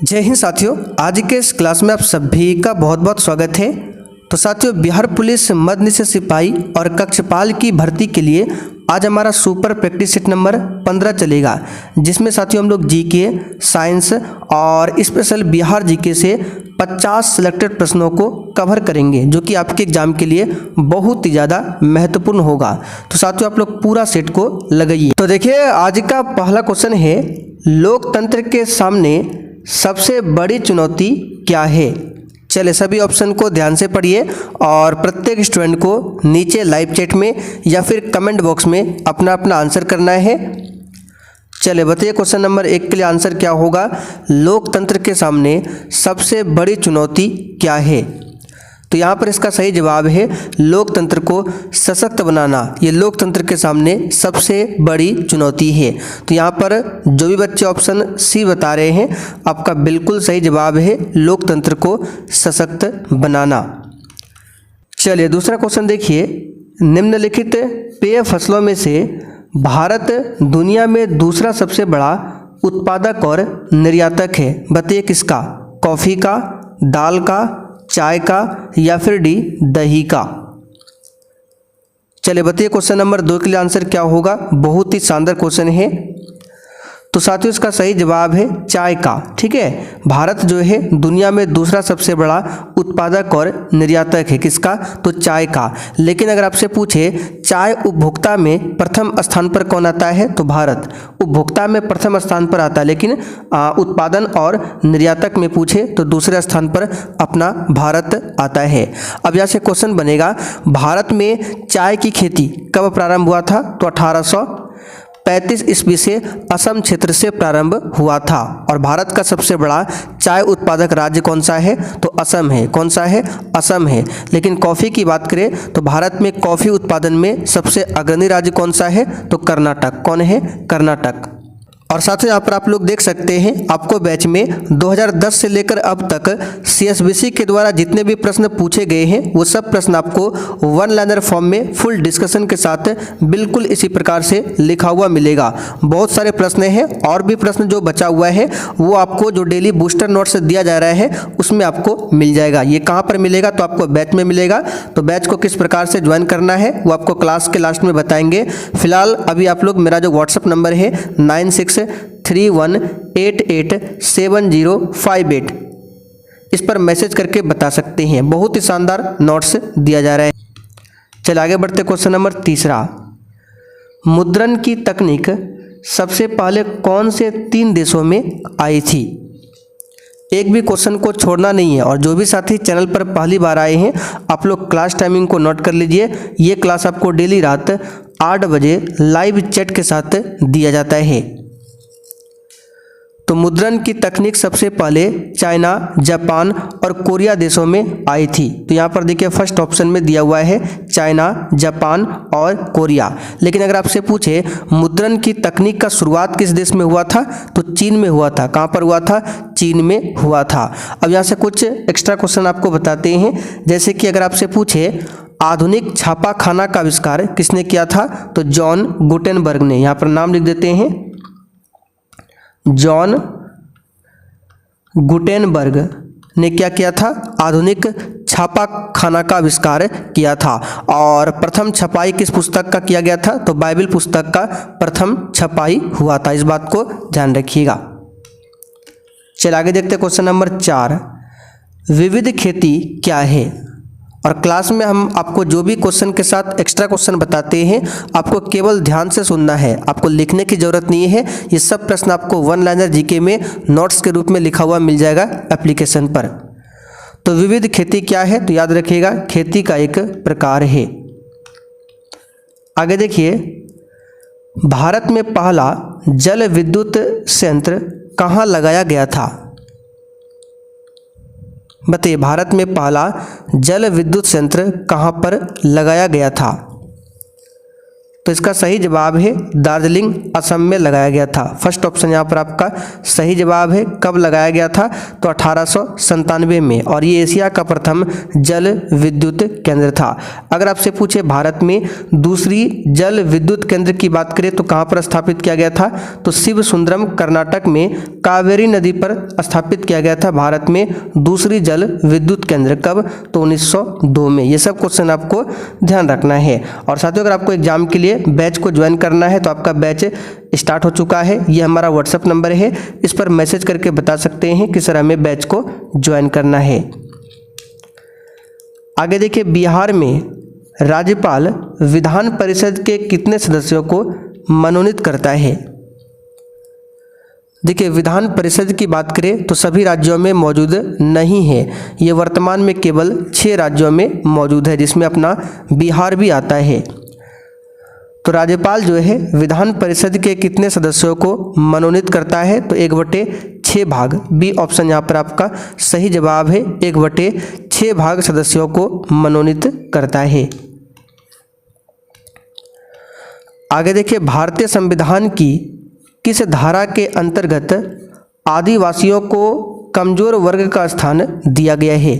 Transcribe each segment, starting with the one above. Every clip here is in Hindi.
जय हिंद साथियों, आज के इस क्लास में आप सभी का बहुत बहुत स्वागत है। तो साथियों, बिहार पुलिस मध्य निषेध सिपाही और कक्षपाल की भर्ती के लिए आज हमारा सुपर प्रैक्टिस सेट नंबर 15 चलेगा, जिसमें साथियों हम लोग जीके, साइंस और स्पेशल बिहार जीके से 50 सिलेक्टेड प्रश्नों को कवर करेंगे, जो कि आपके एग्जाम के लिए बहुत ही ज़्यादा महत्वपूर्ण होगा। तो साथियों आप लोग पूरा सेट को लगाइए। तो देखिए, आज का पहला क्वेश्चन है, लोकतंत्र के सामने सबसे बड़ी चुनौती क्या है। चलिए सभी ऑप्शन को ध्यान से पढ़िए और प्रत्येक स्टूडेंट को नीचे लाइव चैट में या फिर कमेंट बॉक्स में अपना अपना आंसर करना है। चलिए बताइए, क्वेश्चन नंबर 1 के लिए आंसर क्या होगा। लोकतंत्र के सामने सबसे बड़ी चुनौती क्या है। तो यहाँ पर इसका सही जवाब है लोकतंत्र को सशक्त बनाना। ये लोकतंत्र के सामने सबसे बड़ी चुनौती है। तो यहाँ पर जो भी बच्चे ऑप्शन सी बता रहे हैं, आपका बिल्कुल सही जवाब है लोकतंत्र को सशक्त बनाना। चलिए दूसरा क्वेश्चन देखिए, निम्नलिखित पेय फसलों में से भारत दुनिया में दूसरा सबसे बड़ा उत्पादक और निर्यातक है। बताइए किसका। कॉफ़ी का, दाल का, चाय का या फिर डी दही का। चलिए बताइए क्वेश्चन नंबर 2 के लिए आंसर क्या होगा। बहुत ही शानदार क्वेश्चन है। तो साथियों इसका सही जवाब है चाय का। ठीक है, भारत जो है दुनिया में दूसरा सबसे बड़ा उत्पादक और निर्यातक है। किसका? तो चाय का। लेकिन अगर आपसे पूछे चाय उपभोक्ता में प्रथम स्थान पर कौन आता है, तो भारत उपभोक्ता में प्रथम स्थान पर आता है। लेकिन उत्पादन और निर्यातक में पूछे तो दूसरे स्थान पर अपना भारत आता है। अब यहाँ से क्वेश्चन बनेगा, भारत में चाय की खेती कब प्रारंभ हुआ था। तो 1835 ईस्वी से असम क्षेत्र से प्रारंभ हुआ था। और भारत का सबसे बड़ा चाय उत्पादक राज्य कौन सा है, तो असम है। कौन सा है? असम है। लेकिन कॉफ़ी की बात करें तो भारत में कॉफ़ी उत्पादन में सबसे अग्रणी राज्य कौन सा है, तो कर्नाटक। कौन है? कर्नाटक। और साथ ही यहाँ पर आप लोग देख सकते हैं, आपको बैच में 2010 से लेकर अब तक CSBC के द्वारा जितने भी प्रश्न पूछे गए हैं, वो सब प्रश्न आपको वन लाइनर फॉर्म में फुल डिस्कशन के साथ बिल्कुल इसी प्रकार से लिखा हुआ मिलेगा। बहुत सारे प्रश्न हैं और भी प्रश्न जो बचा हुआ है वो आपको जो डेली बूस्टर नोट्स दिया जा रहा है उसमें आपको मिल जाएगा। ये कहाँ पर मिलेगा, तो आपको बैच में मिलेगा। तो बैच को किस प्रकार से ज्वाइन करना है वो आपको क्लास के लास्ट में बताएंगे। फिलहाल अभी आप लोग मेरा जो व्हाट्सअप नंबर है 9631887058, इस पर मैसेज करके बता सकते हैं। बहुत ही शानदार नोट्स दिया जा रहा है। चलिए आगे बढ़ते। क्वेश्चन नंबर 3, मुद्रण की तकनीक सबसे पहले कौन से 3 देशों में आई थी। एक भी क्वेश्चन को छोड़ना नहीं है। और जो भी साथी चैनल पर पहली बार आए हैं, आप लोग क्लास टाइमिंग को नोट कर लीजिए। ये क्लास आपको डेली रात 8 बजे लाइव चैट के साथ दिया जाता है। तो मुद्रण की तकनीक सबसे पहले चाइना, जापान और कोरिया देशों में आई थी। तो यहाँ पर देखिए फर्स्ट ऑप्शन में दिया हुआ है चाइना, जापान और कोरिया। लेकिन अगर आपसे पूछे मुद्रण की तकनीक का शुरुआत किस देश में हुआ था, तो चीन में हुआ था। कहाँ पर हुआ था? चीन में हुआ था। अब यहाँ से कुछ एक्स्ट्रा क्वेश्चन आपको बताते हैं। जैसे कि अगर आपसे पूछे आधुनिक छापा खाना का आविष्कार किसने किया था, तो जॉन गुटेनबर्ग ने। यहाँ पर नाम लिख देते हैं, जॉन गुटेनबर्ग ने क्या किया था, आधुनिक छापा खाना का आविष्कार किया था। और प्रथम छपाई किस पुस्तक का किया गया था, तो बाइबल पुस्तक का प्रथम छपाई हुआ था। इस बात को ध्यान रखिएगा। चलिए आगे देखते हैं। क्वेश्चन नंबर 4, विविध खेती क्या है। और क्लास में हम आपको जो भी क्वेश्चन के साथ एक्स्ट्रा क्वेश्चन बताते हैं, आपको केवल ध्यान से सुनना है, आपको लिखने की ज़रूरत नहीं है। ये सब प्रश्न आपको वन लाइनर जीके में नोट्स के रूप में लिखा हुआ मिल जाएगा एप्लीकेशन पर। तो विविध खेती क्या है, तो याद रखिएगा खेती का एक प्रकार है। आगे देखिए, भारत में पहला जल विद्युत संयंत्र कहाँ लगाया गया था। बताइए, भारत में पहला जल विद्युत संयंत्र कहाँ पर लगाया गया था। तो इसका सही जवाब है दार्जिलिंग असम में लगाया गया था। फर्स्ट ऑप्शन यहाँ पर आपका सही जवाब है। कब लगाया गया था? तो 1897 में, और ये एशिया का प्रथम जल विद्युत केंद्र था। अगर आपसे पूछे भारत में दूसरी जल विद्युत केंद्र की बात करें तो कहाँ पर स्थापित किया गया था? तो शिव सुंदरम कर्नाटक में कावेरी नदी पर स्थापित किया गया था भारत में दूसरी जल विद्युत केंद्र। कब? तो 1902 में। ये सब क्वेश्चन आपको ध्यान रखना है। और साथियों, अगर आपको एग्जाम के लिए बैच को ज्वाइन करना है तो आपका बैच स्टार्ट हो चुका है। ये हमारा व्हाट्सएप नंबर है, इस पर मैसेज करके बता सकते हैं कि सर हमें बैच को ज्वाइन करना है। आगे देखिए, बिहार में राज्यपाल विधान परिषद के कितने सदस्यों को मनोनीत करता है? देखिए, विधान परिषद की बात करें तो सभी राज्यों में मौजूद नहीं है। ये वर्तमान में केवल 6 राज्यों में मौजूद है, जिसमें अपना बिहार भी आता है। तो राज्यपाल जो है विधान परिषद के कितने सदस्यों को मनोनीत करता है? तो 1/6 भाग। बी ऑप्शन यहाँ पर आपका सही जवाब है। 1/6 भाग सदस्यों को मनोनीत करता है। आगे देखिए, भारतीय संविधान की किस धारा के अंतर्गत आदिवासियों को कमजोर वर्ग का स्थान दिया गया है?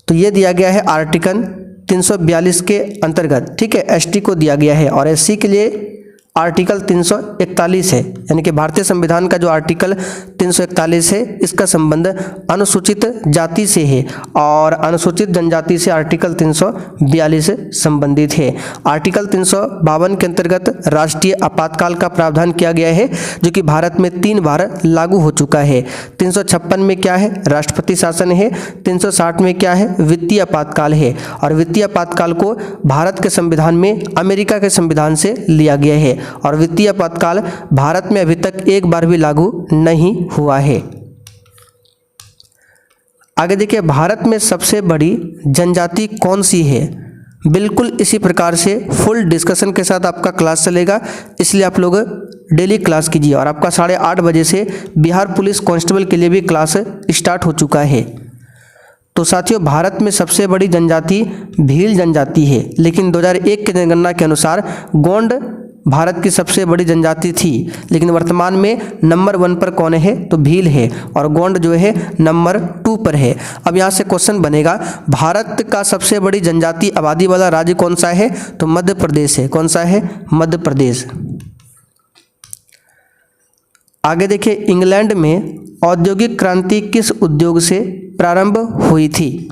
तो ये दिया गया है आर्टिकल 342 के अंतर्गत, ठीक है, एसटी को दिया गया है। और एससी के लिए आर्टिकल 341 है, यानी कि भारतीय संविधान का जो आर्टिकल 341 है इसका संबंध अनुसूचित जाति से है, और अनुसूचित जनजाति से आर्टिकल 342 संबंधित है। आर्टिकल 352 के अंतर्गत राष्ट्रीय आपातकाल का प्रावधान किया गया है, जो कि भारत में 3 बार लागू हो चुका है। 356 में क्या है? राष्ट्रपति शासन है। 360 में क्या है? वित्तीय आपातकाल है। और वित्तीय आपातकाल को भारत के संविधान में अमेरिका के संविधान से लिया गया है, और वित्तीय आपातकाल भारत में अभी तक एक बार भी लागू नहीं हुआ है। आगे देखिए, भारत में सबसे बड़ी जनजाति कौन सी है? बिल्कुल इसी प्रकार से फुल डिस्कशन के साथ आपका क्लास चलेगा, इसलिए आप लोग डेली क्लास कीजिए। और आपका 8:30 बजे से बिहार पुलिस कांस्टेबल के लिए भी क्लास स्टार्ट हो चुका है। तो साथियों, भारत में सबसे बड़ी जनजाति भील जनजाति है, लेकिन 2001 की जनगणना के अनुसार गोंड भारत की सबसे बड़ी जनजाति थी, लेकिन वर्तमान में नंबर 1 पर कौन है? तो भील है, और गोंड जो है नंबर 2 पर है। अब यहाँ से क्वेश्चन बनेगा, भारत का सबसे बड़ी जनजाति आबादी वाला राज्य कौन सा है? तो मध्य प्रदेश है। कौन सा है? मध्य प्रदेश। आगे देखिए, इंग्लैंड में औद्योगिक क्रांति किस उद्योग से प्रारंभ हुई थी?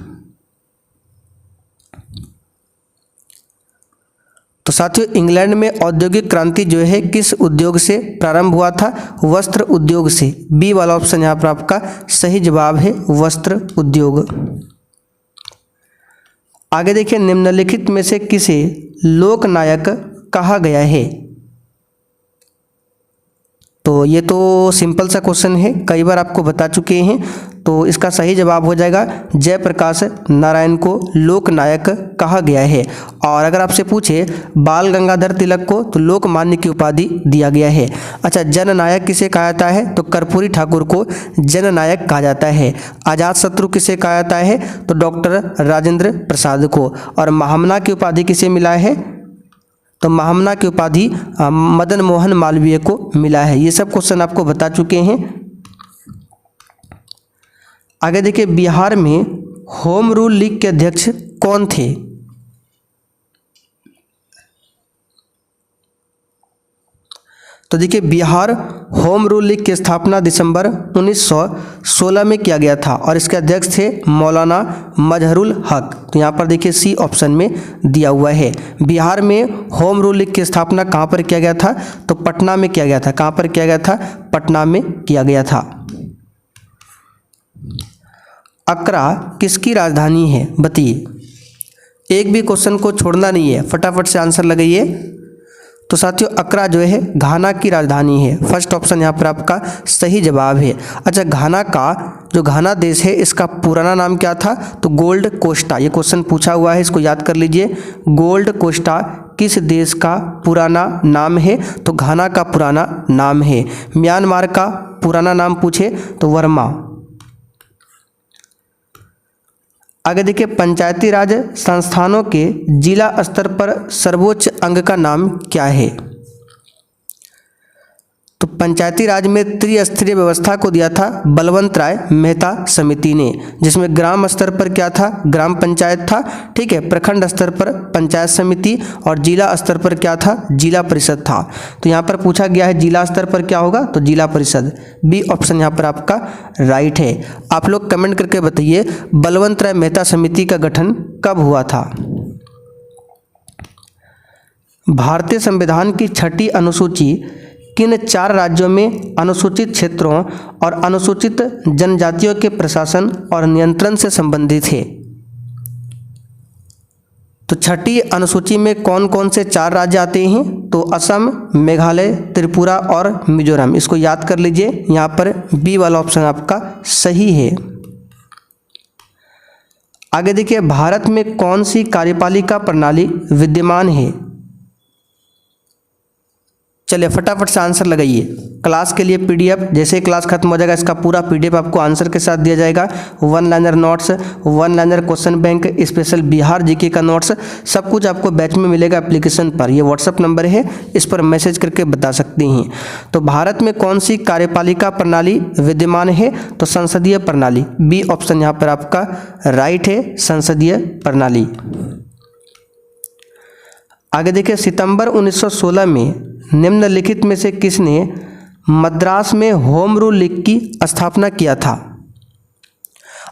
तो साथियों, इंग्लैंड में औद्योगिक क्रांति जो है किस उद्योग से प्रारंभ हुआ था? वस्त्र उद्योग से। बी वाला ऑप्शन यहाँ पर आपका सही जवाब है, वस्त्र उद्योग। आगे देखिए, निम्नलिखित में से किसे लोकनायक कहा गया है? तो ये तो सिंपल सा क्वेश्चन है, कई बार आपको बता चुके हैं। तो इसका सही जवाब हो जाएगा जयप्रकाश नारायण को लोकनायक कहा गया है। और अगर आपसे पूछे बाल गंगाधर तिलक को, तो लोकमान्य की उपाधि दिया गया है। अच्छा, जननायक किसे कहा जाता है? तो कर्पूरी ठाकुर को जननायक कहा जाता है। अजात शत्रु किसे कहा जाता है? तो डॉक्टर राजेंद्र प्रसाद को। और महामना की उपाधि किसे मिला है? तो महामना की उपाधि मदन मोहन मालवीय को मिला है। ये सब क्वेश्चन आपको बता चुके हैं। आगे देखिए, बिहार में होम रूल लीग के अध्यक्ष कौन थे? तो देखिए, बिहार होम रूल लीग की स्थापना दिसंबर 1916 में किया गया था, और इसके अध्यक्ष थे मौलाना मजहरुल हक। तो यहाँ पर देखिए सी ऑप्शन में दिया हुआ है। बिहार में होम रूल लीग की स्थापना कहाँ पर किया गया था? तो पटना में किया गया था। कहाँ पर किया गया था? पटना में किया गया था। अकरा किसकी राजधानी है? बताइए, एक भी क्वेश्चन को छोड़ना नहीं है, फटाफट से आंसर लगाइए। तो साथियों, अकरा जो है घाना की राजधानी है। फर्स्ट ऑप्शन यहाँ पर आपका सही जवाब है। अच्छा, घाना का जो घाना देश है इसका पुराना नाम क्या था? तो गोल्ड कोस्टा। ये क्वेश्चन पूछा हुआ है, इसको याद कर लीजिए। गोल्ड कोस्टा किस देश का पुराना नाम है? तो घाना का पुराना नाम है। म्यांमार का पुराना नाम पूछे तो वर्मा। आगे देखिए, पंचायती राज संस्थानों के जिला स्तर पर सर्वोच्च अंग का नाम क्या है? तो पंचायती राज में त्रिस्तरीय व्यवस्था को दिया था बलवंत राय मेहता समिति ने, जिसमें ग्राम स्तर पर क्या था? ग्राम पंचायत था, ठीक है। प्रखंड स्तर पर पंचायत समिति और जिला स्तर पर क्या था? जिला परिषद था। तो यहाँ पर पूछा गया है जिला स्तर पर क्या होगा? तो जिला परिषद, बी ऑप्शन यहाँ पर आपका राइट है। आप लोग कमेंट करके बताइए बलवंत राय मेहता समिति का गठन कब हुआ था? भारतीय संविधान की 6ठी अनुसूची किन 4 राज्यों में अनुसूचित क्षेत्रों और अनुसूचित जनजातियों के प्रशासन और नियंत्रण से संबंधित है? तो 6ठी अनुसूची में कौन कौन से 4 राज्य आते हैं? तो असम, मेघालय, त्रिपुरा और मिजोरम। इसको याद कर लीजिए, यहाँ पर बी वाला ऑप्शन आपका सही है। आगे देखिए, भारत में कौन सी कार्यपालिका प्रणाली विद्यमान है? चलिए फटाफट से आंसर लगाइए। क्लास के लिए पीडीएफ, जैसे ही क्लास खत्म हो जाएगा इसका पूरा पीडीएफ आपको आंसर के साथ दिया जाएगा। 1 liner notes, 1 liner question bank, special Bihar GK का नोट्स, सब कुछ आपको बैच में मिलेगा एप्लीकेशन पर। ये व्हाट्सअप नंबर है, इस पर मैसेज करके बता सकती हैं। तो भारत में कौन सी कार्यपालिका प्रणाली विद्यमान है? तो संसदीय प्रणाली, बी ऑप्शन यहाँ पर आपका राइट है, संसदीय प्रणाली। आगे देखिए, सितंबर 1916 में निम्नलिखित में से किसने मद्रास में होम रूल लीग की स्थापना किया था?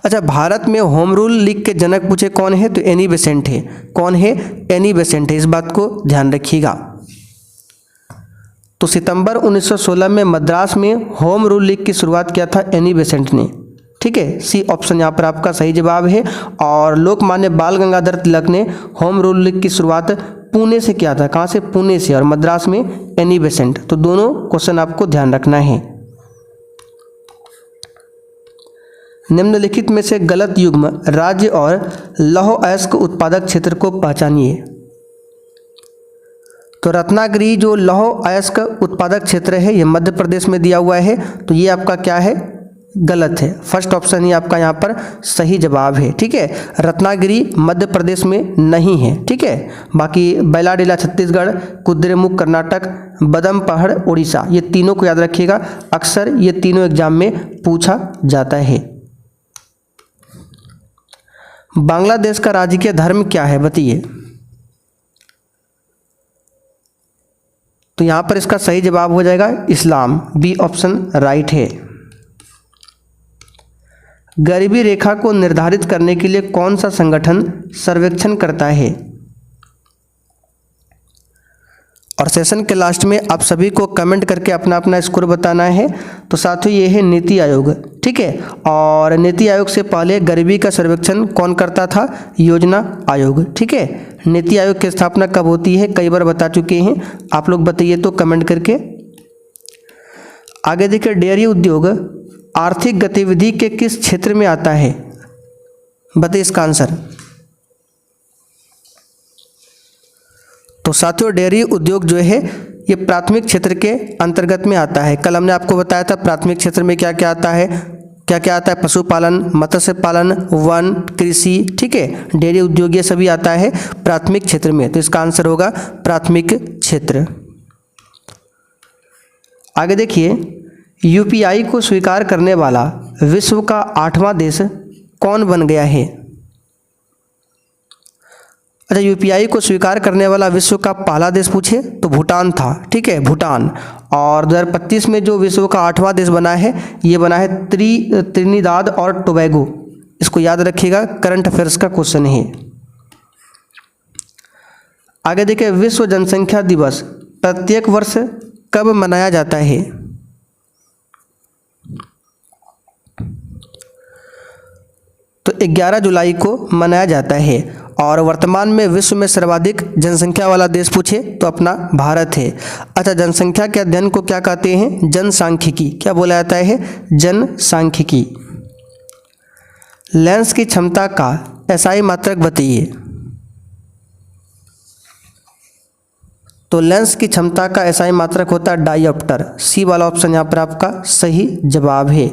अच्छा, भारत में होम रूल लीग के जनक पूछे कौन है? तो एनी बेसेंट है। कौन है? एनी बेसेंट है, इस बात को ध्यान रखिएगा। तो सितंबर 1916 में मद्रास में होम रूल लीग की शुरुआत किया था एनी बेसेंट ने, ठीक है। सी ऑप्शन यहाँ पर आपका सही जवाब है। और लोकमान्य बाल गंगाधर तिलक ने होम रूल लीग की शुरुआत पुणे से किया था। कहाँ से? पुणे से। और मद्रास में एनी बेसेंट। तो दोनों क्वेश्चन आपको ध्यान रखना है। निम्नलिखित में से गलत युग्म राज्य और लौह अयस्क उत्पादक क्षेत्र को पहचानिए। तो रत्नागिरी जो लौह अयस्क उत्पादक क्षेत्र है ये मध्य प्रदेश में दिया हुआ है, तो ये आपका क्या है? गलत है। फर्स्ट ऑप्शन ही आपका यहाँ पर सही जवाब है, ठीक है। रत्नागिरी मध्य प्रदेश में नहीं है, ठीक है। बाकी बैलाडीला छत्तीसगढ़, कुद्रेमुख कर्नाटक, बदम पहाड़ उड़ीसा, ये तीनों को याद रखिएगा, अक्सर ये तीनों एग्जाम में पूछा जाता है। बांग्लादेश का राजकीय धर्म क्या है? बताइए। तो यहाँ पर इसका सही जवाब हो जाएगा इस्लाम, बी ऑप्शन राइट है। गरीबी रेखा को निर्धारित करने के लिए कौन सा संगठन सर्वेक्षण करता है? और सेशन के लास्ट में आप सभी को कमेंट करके अपना अपना स्कोर बताना है। तो साथियों ये है नीति आयोग, ठीक है। और नीति आयोग से पहले गरीबी का सर्वेक्षण कौन करता था? योजना आयोग, ठीक है। नीति आयोग की स्थापना कब होती है? कई बार बता चुके हैं, आप लोग बताइए तो कमेंट करके। आगे देखिए, डेयरी उद्योग आर्थिक गतिविधि के किस क्षेत्र में आता है? बताइए इसका आंसर। तो साथियों डेयरी उद्योग जो है ये प्राथमिक क्षेत्र के अंतर्गत में आता है। कल हमने आपको बताया था प्राथमिक क्षेत्र में क्या क्या आता है, क्या क्या आता है? पशुपालन, मत्स्य पालन, वन, कृषि, ठीक है। डेयरी उद्योग ये सभी आता है प्राथमिक क्षेत्र में, तो इसका आंसर होगा प्राथमिक क्षेत्र। आगे देखिए, यूपीआई को स्वीकार करने वाला विश्व का 8वां देश कौन बन गया है? अच्छा, यूपीआई को स्वीकार करने वाला विश्व का पहला देश पूछे तो भूटान था, ठीक है, भूटान। और 2025 में जो विश्व का 8वां देश बना है ये बना है त्रिनिदाद और टोबैगो। इसको याद रखिएगा, करंट अफेयर्स का क्वेश्चन है। आगे देखिए, विश्व जनसंख्या दिवस प्रत्येक वर्ष कब मनाया जाता है? तो 11 जुलाई को मनाया जाता है। और वर्तमान में विश्व में सर्वाधिक जनसंख्या वाला देश पूछे तो अपना भारत है। अच्छा, जनसंख्या के अध्ययन को क्या कहते हैं? जनसांख्यिकी। क्या बोला जाता है? जनसांख्यिकी। लेंस की क्षमता का एसआई मात्रक बताइए। तो लेंस की क्षमता का एसआई मात्रक होता है डायोप्टर, सी वाला ऑप्शन यहाँ पर आपका सही जवाब है।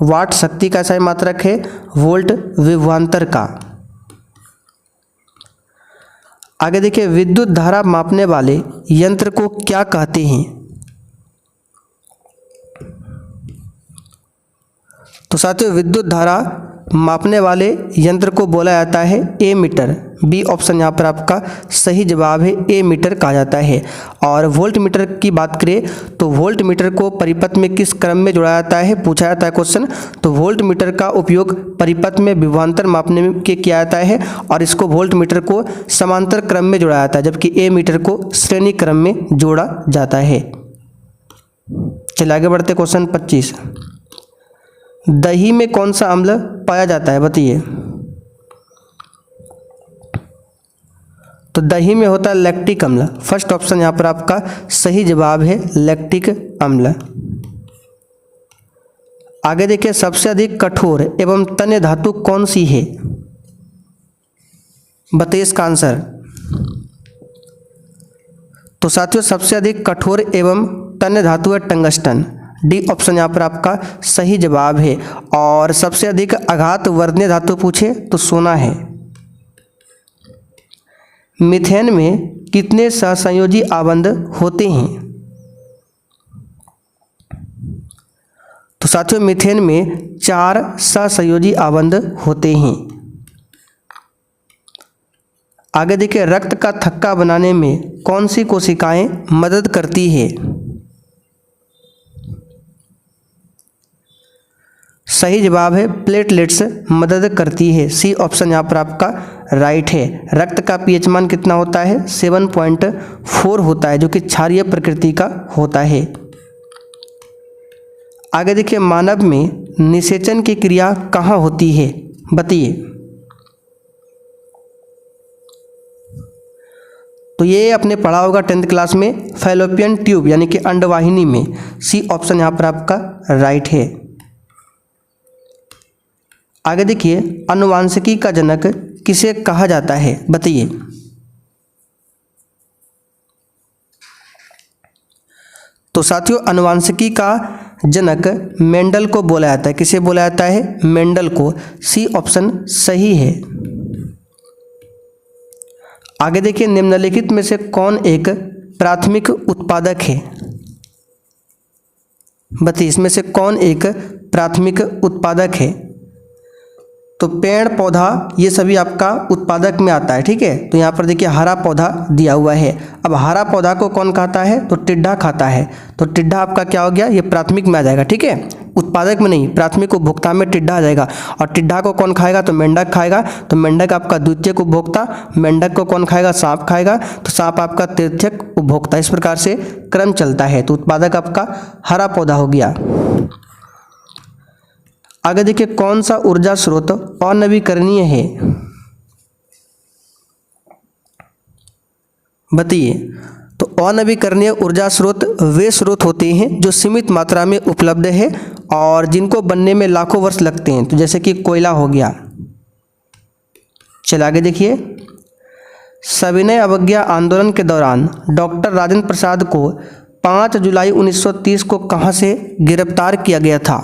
वाट शक्ति का एसआई मात्रक है वोल्ट विभवांतर का। आगे देखिए, विद्युत धारा मापने वाले यंत्र को क्या कहते हैं? तो साथियों, विद्युत धारा मापने वाले यंत्र को बोला जाता है एमीटर। बी ऑप्शन यहाँ पर आपका सही जवाब है, एमीटर कहा जाता है। और वोल्ट मीटर की बात करें तो वोल्ट मीटर को परिपथ में किस क्रम में जोड़ा जाता है, पूछा जाता है क्वेश्चन। तो वोल्ट मीटर का उपयोग परिपथ में विभवांतर मापने में किया जाता है और इसको वोल्ट मीटर को समांतर क्रम में जोड़ा जाता है, जबकि ए मीटर को श्रेणी क्रम में जोड़ा जाता है। चलिए आगे बढ़ते, क्वेश्चन 25। दही में कौन सा अम्ल पाया जाता है, बताइए। तो दही में होता है लैक्टिक अम्ल। फर्स्ट ऑप्शन यहाँ पर आपका सही जवाब है, लैक्टिक अम्ल। आगे देखिए, सबसे अधिक कठोर एवं तन्य धातु कौन सी है, बताइए इसका आंसर। तो साथियों, सबसे अधिक कठोर एवं तन्य धातु है टंगस्टन। डी ऑप्शन यहाँ पर आपका सही जवाब है। और सबसे अधिक आघात वर्धनीय धातु पूछे तो सोना है। मीथेन में कितने सहसंयोजी आबंध होते हैं? तो साथियों, मीथेन में 4 सहसंयोजी आबंध होते हैं। आगे देखिए, रक्त का थक्का बनाने में कौन सी कोशिकाएं मदद करती है? सही जवाब है, प्लेटलेट्स मदद करती है। सी ऑप्शन यहाँ पर आपका राइट है। रक्त का पीएच मान कितना होता है? 7.4 होता है, जो कि क्षारीय प्रकृति का होता है। आगे देखिए, मानव में निषेचन की क्रिया कहाँ होती है, बताइए। तो ये अपने पढ़ा होगा 10th क्लास में, फैलोपियन ट्यूब यानी कि अंडवाहिनी में। सी ऑप्शन यहाँ पर आपका राइट है। आगे देखिए, आनुवांशिकी का जनक किसे कहा जाता है, बताइए। तो साथियों, आनुवांशिकी का जनक मेंडल को बोला जाता है। किसे बोला जाता है? मेंडल को। सी ऑप्शन सही है। आगे देखिए, निम्नलिखित में से कौन एक प्राथमिक उत्पादक है, बताइए। इसमें से कौन एक प्राथमिक उत्पादक है? तो पेड़ पौधा ये सभी आपका उत्पादक में आता है, ठीक है। तो यहाँ पर देखिए, हरा पौधा दिया हुआ है। अब हरा पौधा को कौन खाता है? तो टिड्डा खाता है। तो टिड्डा आपका क्या हो गया? ये प्राथमिक में आ जाएगा, ठीक है, उत्पादक में नहीं। प्राथमिक उपभोक्ता में टिड्डा आ जाएगा। और टिड्डा को कौन खाएगा? तो मेंढक खाएगा। तो मेंढक आपका द्वितीयक उपभोक्ता। मेंढक को कौन खाएगा? सांप खाएगा। तो सांप आपका तृतीयक उपभोक्ता। इस प्रकार से क्रम चलता है। तो उत्पादक आपका हरा पौधा हो गया। आगे देखिए, कौन सा ऊर्जा स्रोत अनवीकरणीय है, बताइए। तो अनवीकरणीय ऊर्जा स्रोत वे स्रोत होते हैं जो सीमित मात्रा में उपलब्ध है और जिनको बनने में लाखों वर्ष लगते हैं। तो जैसे कि कोयला हो गया। चलिए आगे देखिए, सविनय अवज्ञा आंदोलन के दौरान डॉक्टर राजेंद्र प्रसाद को 5 जुलाई 1930 को कहां से गिरफ्तार किया गया था,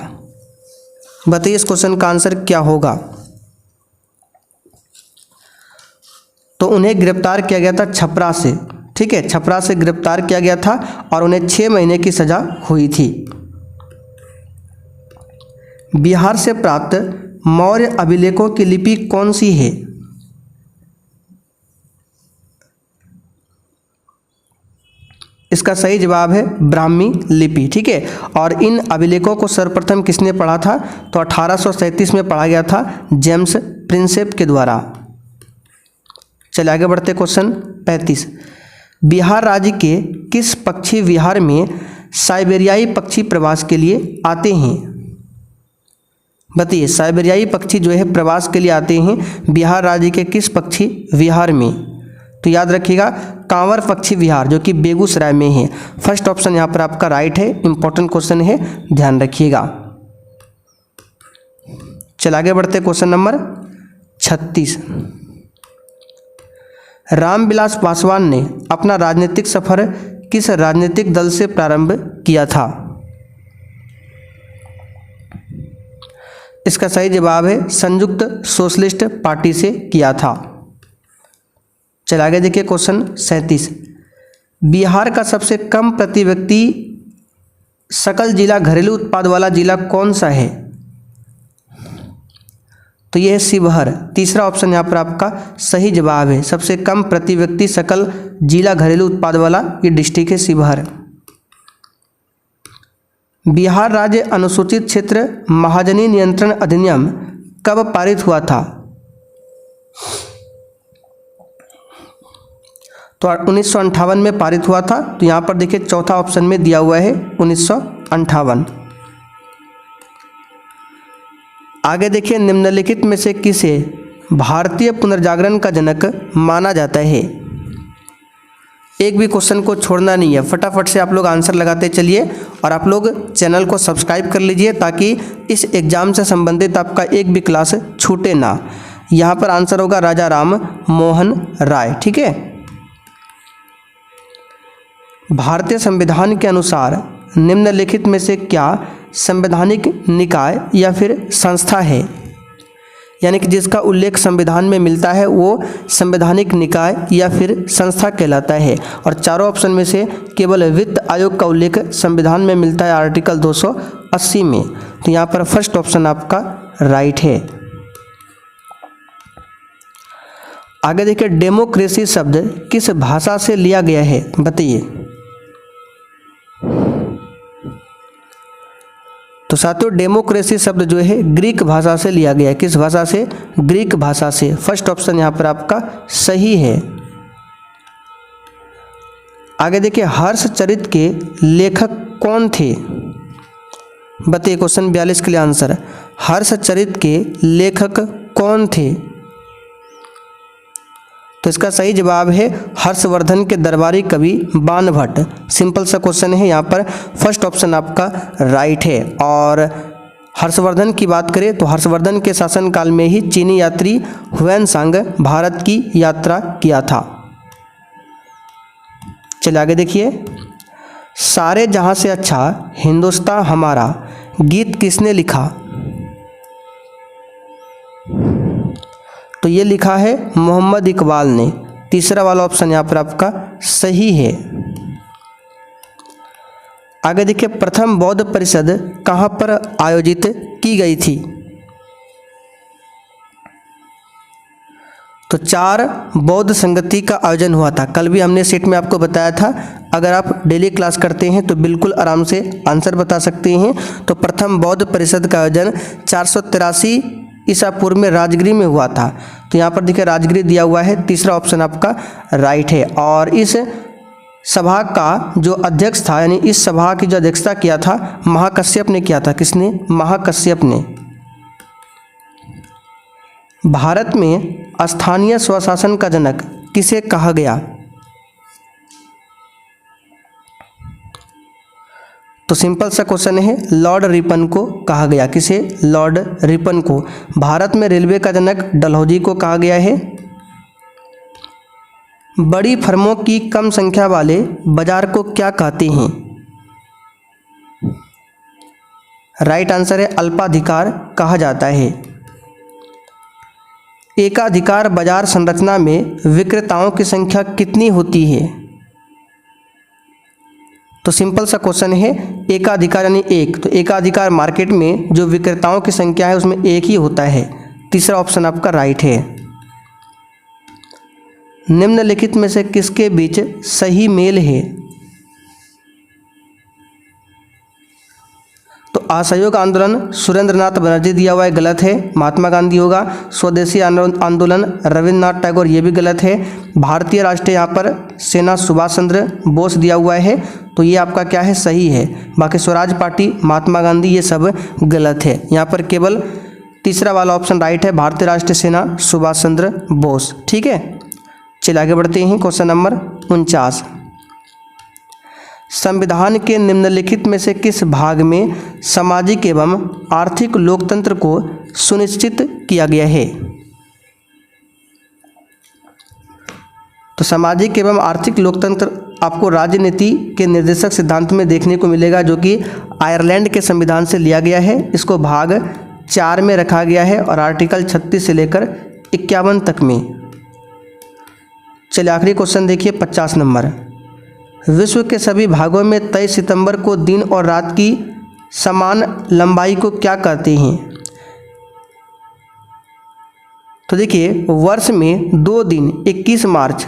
बताइए। इस क्वेश्चन का आंसर क्या होगा? तो उन्हें गिरफ्तार किया गया था छपरा से, ठीक है, छपरा से गिरफ्तार किया गया था और उन्हें 6 महीने की सजा हुई थी। बिहार से प्राप्त मौर्य अभिलेखों की लिपि कौन सी है? इसका सही जवाब है ब्राह्मी लिपि, ठीक है। और इन अभिलेखों को सर्वप्रथम किसने पढ़ा था? तो 1837 में पढ़ा गया था जेम्स प्रिंसेप के द्वारा। चलिए आगे बढ़ते, क्वेश्चन 35। बिहार राज्य के किस पक्षी विहार में साइबेरियाई पक्षी प्रवास के लिए आते हैं, बताइए। साइबेरियाई पक्षी जो है प्रवास के लिए आते हैं बिहार राज्य के किस पक्षी विहार में? तो याद रखिएगा, कांवर पक्षी विहार, जो कि बेगूसराय में है। फर्स्ट ऑप्शन यहाँ पर आपका राइट है। इंपॉर्टेंट क्वेश्चन है, ध्यान रखिएगा। चल आगे बढ़ते, क्वेश्चन नंबर 36। रामविलास पासवान ने अपना राजनीतिक सफर किस राजनीतिक दल से प्रारंभ किया था? इसका सही जवाब है संयुक्त सोशलिस्ट पार्टी से किया था। चलिए आगे देखिए क्वेश्चन 37। बिहार का सबसे कम प्रति व्यक्ति सकल जिला घरेलू उत्पाद वाला जिला कौन सा है? तो यह है शिवहर। तीसरा ऑप्शन यहाँ पर आपका सही जवाब है। सबसे कम प्रति व्यक्ति सकल जिला घरेलू उत्पाद वाला ये डिस्ट्रिक्ट है शिवहर। बिहार राज्य अनुसूचित क्षेत्र महाजनी नियंत्रण अधिनियम कब पारित हुआ था? तो 1958 में पारित हुआ था। तो यहाँ पर देखिए चौथा ऑप्शन में दिया हुआ है 1958। आगे देखिए निम्नलिखित में से किसे भारतीय पुनर्जागरण का जनक माना जाता है? एक भी क्वेश्चन को छोड़ना नहीं है, फटाफट से आप लोग आंसर लगाते चलिए और आप लोग चैनल को सब्सक्राइब कर लीजिए ताकि इस एग्ज़ाम से संबंधित आपका एक भी क्लास छूटे ना। यहाँ पर आंसर होगा राजा राम मोहन राय। ठीक है। भारतीय संविधान के अनुसार निम्नलिखित में से क्या संवैधानिक निकाय या फिर संस्था है? यानी कि जिसका उल्लेख संविधान में मिलता है वो संवैधानिक निकाय या फिर संस्था कहलाता है। और चारों ऑप्शन में से केवल वित्त आयोग का उल्लेख संविधान में मिलता है आर्टिकल 280 में। तो यहाँ पर फर्स्ट ऑप्शन आपका राइट है। आगे देखिए डेमोक्रेसी शब्द किस भाषा से लिया गया है? बताइए। तो साथियों डेमोक्रेसी शब्द जो है ग्रीक भाषा से लिया गया है। किस भाषा से? ग्रीक भाषा से। फर्स्ट ऑप्शन यहाँ पर आपका सही है। आगे देखिए हर्षचरित के लेखक कौन थे? बताइए क्वेश्चन 42 के लिए आंसर। हर्षचरित के लेखक कौन थे? तो इसका सही जवाब है हर्षवर्धन के दरबारी कवि बाणभट्ट। सिंपल सा क्वेश्चन है, यहाँ पर फर्स्ट ऑप्शन आपका राइट है। और हर्षवर्धन की बात करें तो हर्षवर्धन के शासनकाल में ही चीनी यात्री हुएनसांग भारत की यात्रा किया था। चलिए आगे देखिए सारे जहां से अच्छा हिंदुस्तान हमारा गीत किसने लिखा? तो ये लिखा है मोहम्मद इकबाल ने। तीसरा वाला ऑप्शन यहाँ पर आपका सही है। आगे देखिए प्रथम बौद्ध परिषद कहाँ पर आयोजित की गई थी? तो 4 बौद्ध संगति का आयोजन हुआ था। कल भी हमने सेट में आपको बताया था, अगर आप डेली क्लास करते हैं तो बिल्कुल आराम से आंसर बता सकते हैं। तो प्रथम बौद्ध परिषद का आयोजन 483 ईसा पूर्व में राजगिरी में हुआ था। तो यहाँ पर देखिए राजगिरी दिया हुआ है। तीसरा ऑप्शन आपका राइट है। और इस सभा का जो अध्यक्ष था, यानी इस सभा की जो अध्यक्षता किया था महाकश्यप ने किया था। किसने? महाकश्यप ने। भारत में स्थानीय स्वशासन का जनक किसे कहा गया? तो सिंपल सा क्वेश्चन है, लॉर्ड रिपन को कहा गया। किसे? लॉर्ड रिपन को। भारत में रेलवे का जनक डलहौजी को कहा गया है। बड़ी फर्मों की कम संख्या वाले बाजार को क्या कहते हैं? राइट आंसर है अल्पाधिकार कहा जाता है। एकाधिकार बाजार संरचना में विक्रेताओं की संख्या कितनी होती है? तो सिंपल सा क्वेश्चन है, एकाधिकार यानी एक। तो एकाधिकार मार्केट में जो विक्रेताओं की संख्या है उसमें एक ही होता है। तीसरा ऑप्शन आपका राइट है। निम्नलिखित में से किसके बीच सही मेल है? तो असहयोग आंदोलन सुरेंद्रनाथ बनर्जी दिया हुआ है, गलत है। महात्मा गांधी होगा। स्वदेशी आंदोलन रविन्द्रनाथ टैगोर, ये भी गलत है। भारतीय राष्ट्रीय यहाँ पर सेना सुभाष चंद्र बोस दिया हुआ है, तो ये आपका क्या है? सही है। बाकी स्वराज पार्टी महात्मा गांधी ये सब गलत है। यहाँ पर केवल तीसरा वाला ऑप्शन राइट है, भारतीय राष्ट्रीय सेना सुभाष चंद्र बोस। ठीक है, चलिए आगे बढ़ते हैं। Question number 49। संविधान के निम्नलिखित में से किस भाग में सामाजिक एवं आर्थिक लोकतंत्र को सुनिश्चित किया गया है? तो सामाजिक एवं आर्थिक लोकतंत्र आपको राजनीति के निर्देशक सिद्धांत में देखने को मिलेगा, जो कि आयरलैंड के संविधान से लिया गया है। इसको भाग 4 में रखा गया है और आर्टिकल 36 से लेकर 51 तक में। चलिए आखिरी क्वेश्चन देखिए 50 नंबर। विश्व के सभी भागों में 23 सितंबर को दिन और रात की समान लंबाई को क्या कहते हैं? तो देखिए वर्ष में 2 दिन 21 मार्च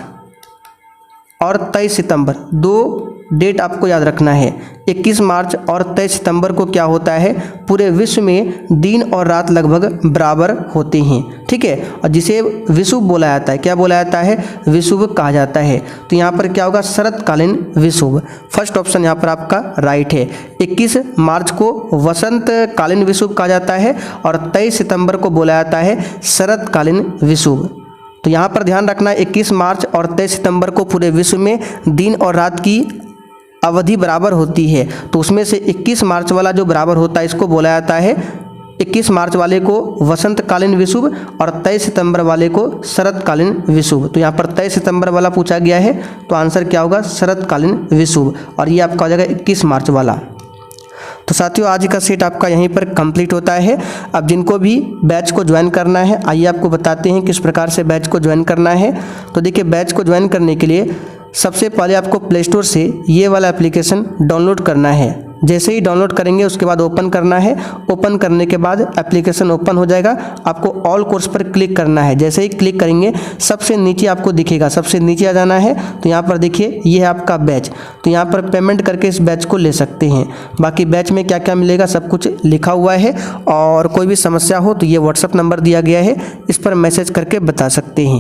और 23 सितंबर, 2 डेट आपको याद रखना है। 21 मार्च और 23 सितंबर को क्या होता है, पूरे विश्व में दिन और रात लगभग बराबर होते हैं, ठीक है। और जिसे विषुव बोला जाता है, क्या बोला जाता है, विषुव कहा जाता है। तो यहाँ पर क्या होगा, शरतकालीन विषुव। फर्स्ट ऑप्शन यहाँ पर आपका राइट है। 21 मार्च को वसंतकालीन विषुव कहा जाता है और 23 सितंबर को बोला जाता है शरतकालीन विषुव। तो यहाँ पर ध्यान रखना, 21 मार्च और 23 सितंबर को पूरे विश्व में दिन और रात की अवधि बराबर होती है। तो उसमें से 21 मार्च वाला जो बराबर होता है इसको बोला जाता है, 21 मार्च वाले को वसंतकालीन विषुव और 23 सितंबर वाले को शरतकालीन विषुव। तो यहाँ पर 23 सितंबर वाला पूछा गया है, तो आंसर क्या होगा, शरतकालीन विषुव। और ये आपका हो जाएगा 21 मार्च वाला। तो साथियों आज का सेट आपका यहीं पर कंप्लीट होता है। अब जिनको भी बैच को ज्वाइन करना है, आइए आपको बताते हैं किस प्रकार से बैच को ज्वाइन करना है। तो देखिए बैच को ज्वाइन करने के लिए सबसे पहले आपको प्ले स्टोर से ये वाला एप्लीकेशन डाउनलोड करना है। जैसे ही डाउनलोड करेंगे उसके बाद ओपन करना है। ओपन करने के बाद एप्लीकेशन ओपन हो जाएगा, आपको ऑल कोर्स पर क्लिक करना है। जैसे ही क्लिक करेंगे सबसे नीचे आपको दिखेगा, सबसे नीचे आ जाना है। तो यहाँ पर देखिए ये है आपका बैच। तो यहाँ पर पेमेंट करके इस बैच को ले सकते हैं। बाकी बैच में क्या क्या मिलेगा सब कुछ लिखा हुआ है, और कोई भी समस्या हो तो ये व्हाट्सअप नंबर दिया गया है, इस पर मैसेज करके बता सकते हैं।